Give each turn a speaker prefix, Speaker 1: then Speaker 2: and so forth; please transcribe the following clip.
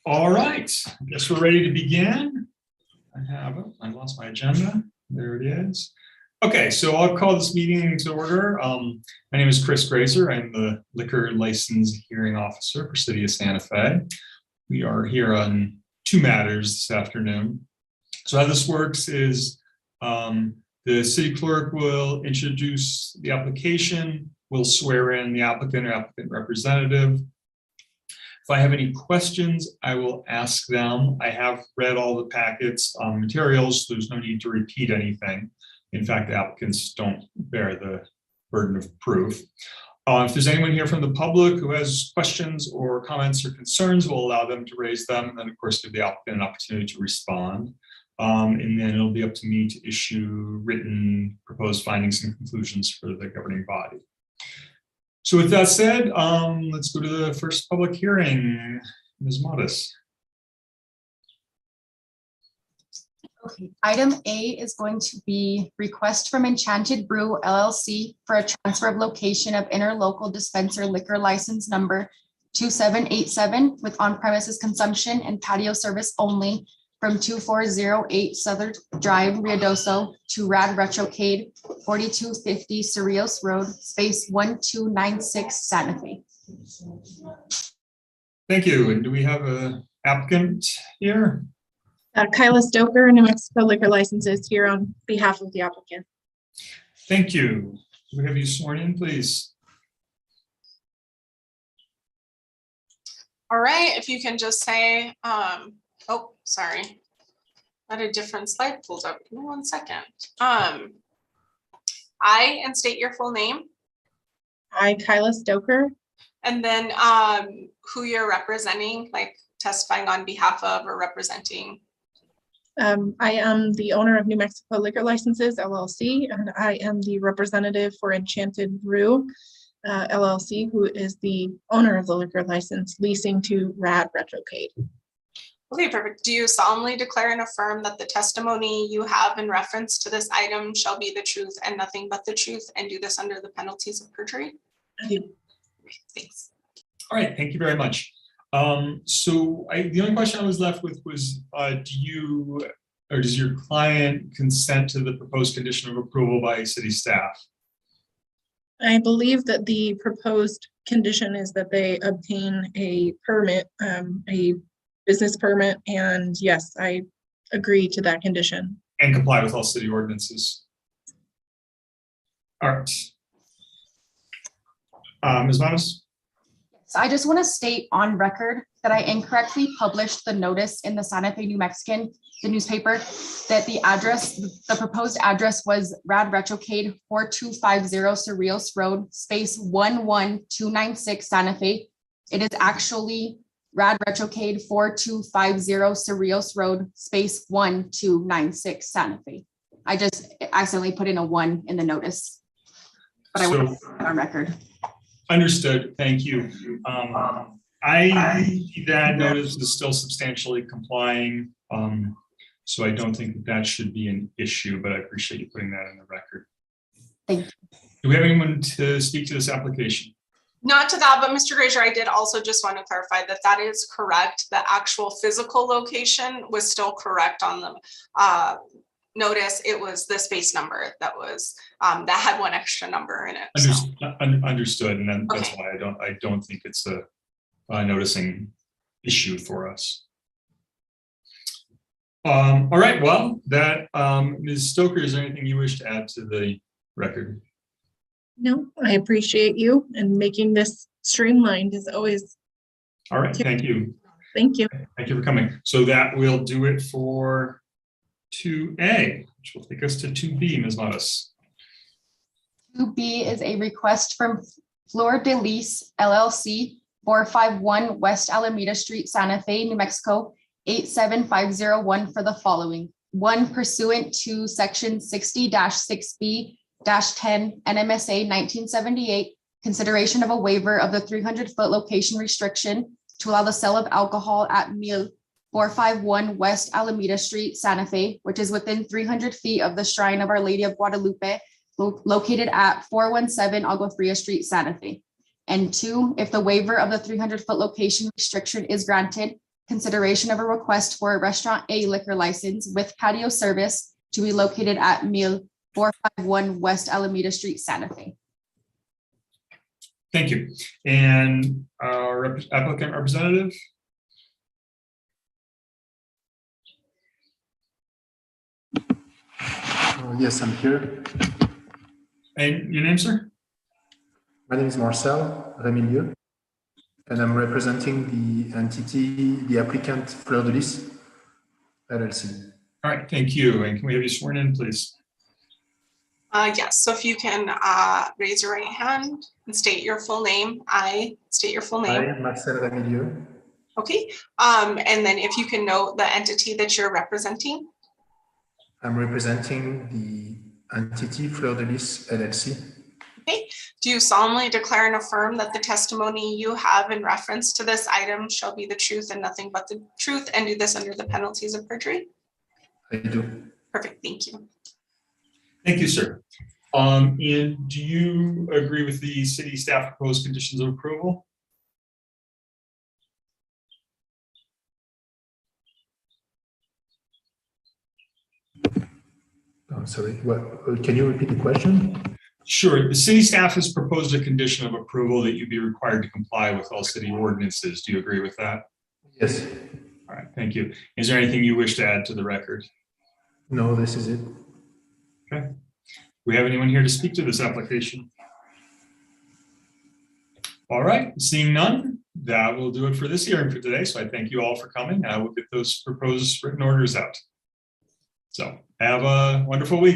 Speaker 1: All right, I guess we're ready to begin. I lost my agenda. There it is. Okay, so I'll call this meeting to order. My name is Chris Grazer. I'm the liquor license hearing officer for City of Santa Fe. We are here on two matters this afternoon. So how this works is the city clerk will introduce the application, will swear in the applicant or applicant representative. If I have any questions, I will ask them. I have read all the packets materials. There's no need to repeat anything. In fact, the applicants don't bear the burden of proof. If there's anyone here from the public who has questions or comments or concerns, we'll allow them to raise them. And then, of course, give the applicant an opportunity to respond. And then it'll be up to me to issue written proposed findings and conclusions for the governing body. So with that said, let's go to the first public hearing. Ms. Modis.
Speaker 2: Okay, item A is going to be request from Enchanted Brew LLC for a transfer of location of interlocal dispenser liquor license number 2787 with on-premises consumption and patio service only from 2408 Southern Drive, Ruidoso to Rad Retrocade 4250 Cerrillos Road, space 1296 Santa Fe.
Speaker 1: Thank you. And do we have an applicant here?
Speaker 3: Kyla Stoker, New Mexico Liquor Licenses, here on behalf of the applicant.
Speaker 1: Thank you. Can we have you sworn in, please?
Speaker 4: All right, if you can just say, oh, sorry. I had a different slide pulled up. Give me 1 second. I, and state your full name.
Speaker 3: I, Kyla Stoker.
Speaker 4: And then who you're representing, like testifying on behalf of or representing.
Speaker 3: I am the owner of New Mexico Liquor Licenses, LLC, and I am the representative for Enchanted Brew, LLC, who is the owner of the liquor license leasing to Rad Retrocade.
Speaker 4: Okay, perfect. Do you solemnly declare and affirm that the testimony you have in reference to this item shall be the truth and nothing but the truth, and do this under the penalties of perjury?
Speaker 3: I do.
Speaker 4: Thanks.
Speaker 1: All right, thank you very much. The only question I was left with was, do you or does your client consent to the proposed condition of approval by city staff?
Speaker 3: I believe that the proposed condition is that they obtain a permit, a business permit, and yes, I agree to that condition.
Speaker 1: And comply with all city ordinances. All right. Ms. Modis?
Speaker 2: So I just want to state on record that I incorrectly published the notice in the Santa Fe New Mexican, the newspaper, that the address, the proposed address was Rad Retrocade 4250 Cerrillos Road, space 11296 Santa Fe. It is actually Rad Retrocade 4250 Cerrillos Road, space 1296 Santa Fe. I just accidentally put in a 1 in the notice, but I want to put it on record.
Speaker 1: Understood. Thank you. That notice is still substantially complying, so I don't think that should be an issue, but I appreciate you putting that in the record.
Speaker 2: Thank you.
Speaker 1: Do we have anyone to speak to this application?
Speaker 4: Not to that, but Mr. Grazer, I did also just want to clarify that that is correct. The actual physical location was still correct on the notice. It was the space number that was that had one extra number in it.
Speaker 1: Understood, and then that's
Speaker 4: Okay.
Speaker 1: why I don't think it's a noticing issue for us. All right, well, that Ms. Stoker, is there anything you wish to add to the record?
Speaker 3: No, I appreciate you and making this streamlined as always.
Speaker 1: All right, thank you.
Speaker 3: Thank you.
Speaker 1: Thank you for coming. So that will do it for 2A, which will take us to 2B, Ms. Modis.
Speaker 2: 2B is a request from Fleur de Lis LLC, 451 West Alameda Street, Santa Fe, New Mexico, 87501 for the following. 1, pursuant to section 60-6B-10 NMSA 1978, consideration of a waiver of the 300-foot location restriction to allow the sale of alcohol at Mil 451 West Alameda Street, Santa Fe, which is within 300 feet of the Shrine of Our Lady of Guadalupe, located at 417 Agua Fria Street, Santa Fe. And 2, if the waiver of the 300-foot location restriction is granted, consideration of a request for a Restaurant A liquor license with patio service to be located at Meal 451 West Alameda Street, Santa Fe.
Speaker 1: Thank you. And our applicant representative?
Speaker 5: Yes, I'm here.
Speaker 1: And your name, sir?
Speaker 5: My name is Marcel Remilieu, and I'm representing the entity, the applicant Fleur de Lys LLC.
Speaker 1: All right, thank you. And can we have you sworn in, please?
Speaker 4: Yes, so if you can raise your right hand and state your full name. I state your full name.
Speaker 5: I, Marcel Remilieu,
Speaker 4: Okay, and then if you can note the entity that you're representing.
Speaker 5: I'm representing the entity Fleur de Lys LLC.
Speaker 4: Okay, do you solemnly declare and affirm that the testimony you have in reference to this item shall be the truth and nothing but the truth, and do this under the penalties of perjury?
Speaker 5: I do.
Speaker 4: Perfect, thank you.
Speaker 1: Thank you, sir. And do you agree with the city staff proposed conditions of approval?
Speaker 5: I'm sorry, what, can you repeat the question?
Speaker 1: Sure. The city staff has proposed a condition of approval that you be required to comply with all city ordinances. Do you agree with that?
Speaker 5: Yes.
Speaker 1: All right, thank you. Is there anything you wish to add to the record?
Speaker 5: No, this is it.
Speaker 1: Okay. We have anyone here to speak to this application? All right, seeing none, that will do it for this hearing for today. So I thank you all for coming. I will get those proposed written orders out. So have a wonderful week.